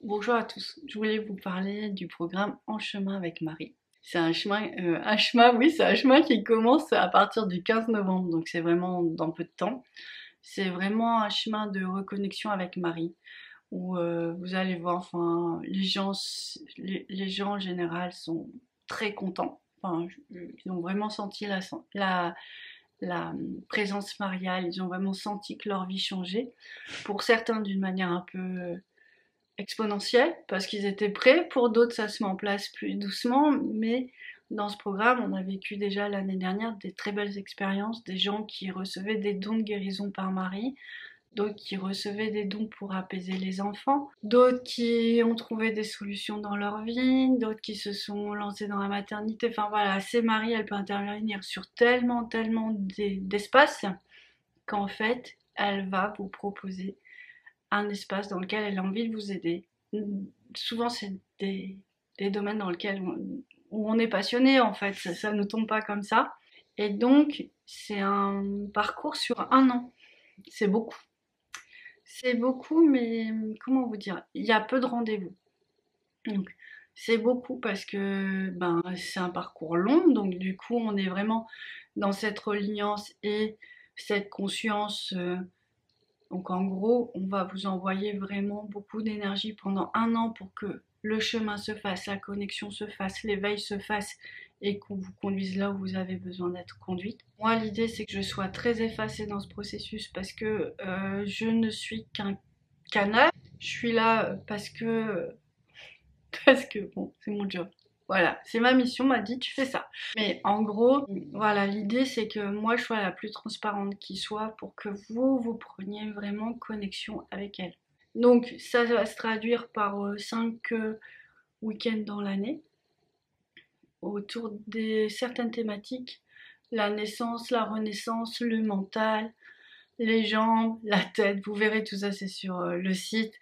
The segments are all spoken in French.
Bonjour à tous, je voulais vous parler du programme En chemin avec Marie. C'est un chemin qui commence à partir du 15 novembre, donc c'est vraiment dans peu de temps. C'est vraiment un chemin de reconnexion avec Marie, où vous allez voir, enfin, les gens en général sont très contents. Enfin, ils ont vraiment senti la présence mariale, ils ont vraiment senti que leur vie changeait. Pour certains d'une manière un peu exponentielle parce qu'ils étaient prêts, pour d'autres ça se met en place plus doucement, mais dans ce programme on a vécu déjà l'année dernière des très belles expériences, des gens qui recevaient des dons de guérison par Marie, d'autres qui recevaient des dons pour apaiser les enfants, d'autres qui ont trouvé des solutions dans leur vie, d'autres qui se sont lancés dans la maternité, enfin voilà, c'est Marie, elle peut intervenir sur tellement d'espaces qu'en fait elle va vous proposer un espace dans lequel elle a envie de vous aider. Souvent, c'est des domaines dans lesquels où on est passionné, en fait, ça ne tombe pas comme ça. Et donc, c'est un parcours sur un an. C'est beaucoup. C'est beaucoup, mais comment vous dire? Il y a peu de rendez-vous. Donc, c'est beaucoup parce que c'est un parcours long, donc du coup, on est vraiment dans cette reliance et cette conscience. Donc en gros, on va vous envoyer vraiment beaucoup d'énergie pendant un an pour que le chemin se fasse, la connexion se fasse, l'éveil se fasse et qu'on vous conduise là où vous avez besoin d'être conduite. Moi, l'idée, c'est que je sois très effacée dans ce processus parce que je ne suis qu'un canal. Je suis là parce que bon, c'est mon job. Voilà, c'est ma mission, m'a dit tu fais ça. Mais en gros, voilà, l'idée c'est que moi je sois la plus transparente qui soit pour que vous preniez vraiment connexion avec elle. Donc ça va se traduire par 5 week-ends dans l'année autour de certaines thématiques. La naissance, la renaissance, le mental, les jambes, la tête, vous verrez tout ça c'est sur le site.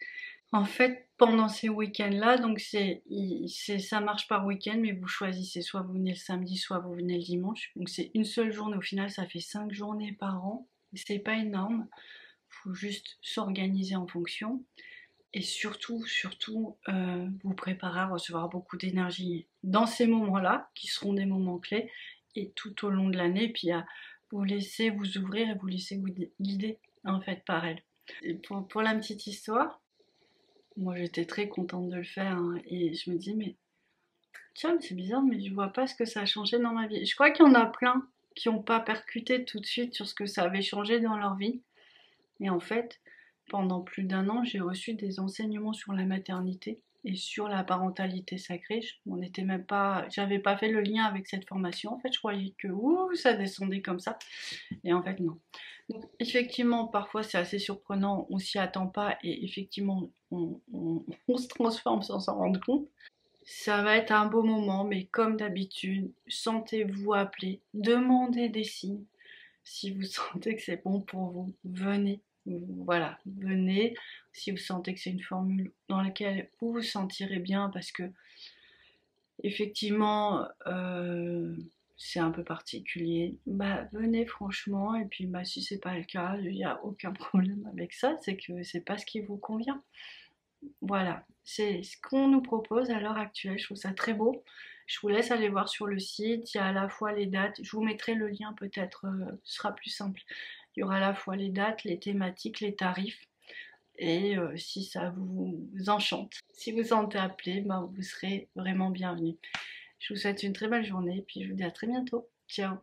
En fait, pendant ces week-ends-là, donc ça marche par week-end, mais vous choisissez, soit vous venez le samedi, soit vous venez le dimanche. Donc c'est une seule journée, au final ça fait 5 journées par an. C'est pas énorme, faut juste s'organiser en fonction. Et surtout, vous préparer à recevoir beaucoup d'énergie dans ces moments-là, qui seront des moments clés, et tout au long de l'année, puis à vous laisser vous ouvrir et vous laisser guider en fait par elle. Et pour la petite histoire, moi j'étais très contente de le faire hein, et je me dis mais tiens c'est bizarre mais je vois pas ce que ça a changé dans ma vie. Je crois qu'il y en a plein qui n'ont pas percuté tout de suite sur ce que ça avait changé dans leur vie. Et en fait, pendant plus d'un an, j'ai reçu des enseignements sur la maternité et sur la parentalité sacrée. On était même pas, j'avais pas fait le lien avec cette formation. En fait, je croyais que ça descendait comme ça. Et en fait, non. Donc, effectivement, parfois c'est assez surprenant, on s'y attend pas et effectivement, on se transforme sans s'en rendre compte. Ça va être un beau moment, mais comme d'habitude, sentez-vous appelé, demandez des signes. Si vous sentez que c'est bon pour vous, venez. Voilà, venez. Si vous sentez que c'est une formule dans laquelle vous vous sentirez bien, parce que effectivement, c'est un peu particulier, bah venez franchement. Et puis bah si c'est pas le cas, il n'y a aucun problème avec ça. C'est que c'est pas ce qui vous convient. Voilà, c'est ce qu'on nous propose à l'heure actuelle. Je trouve ça très beau. Je vous laisse aller voir sur le site. Il y a à la fois les dates. Je vous mettrai le lien peut-être, ce sera plus simple. Il y aura à la fois les dates, les thématiques, les tarifs. Et si ça vous enchante, si vous sentez appelé, ben, vous serez vraiment bienvenue. Je vous souhaite une très belle journée et puis je vous dis à très bientôt. Ciao!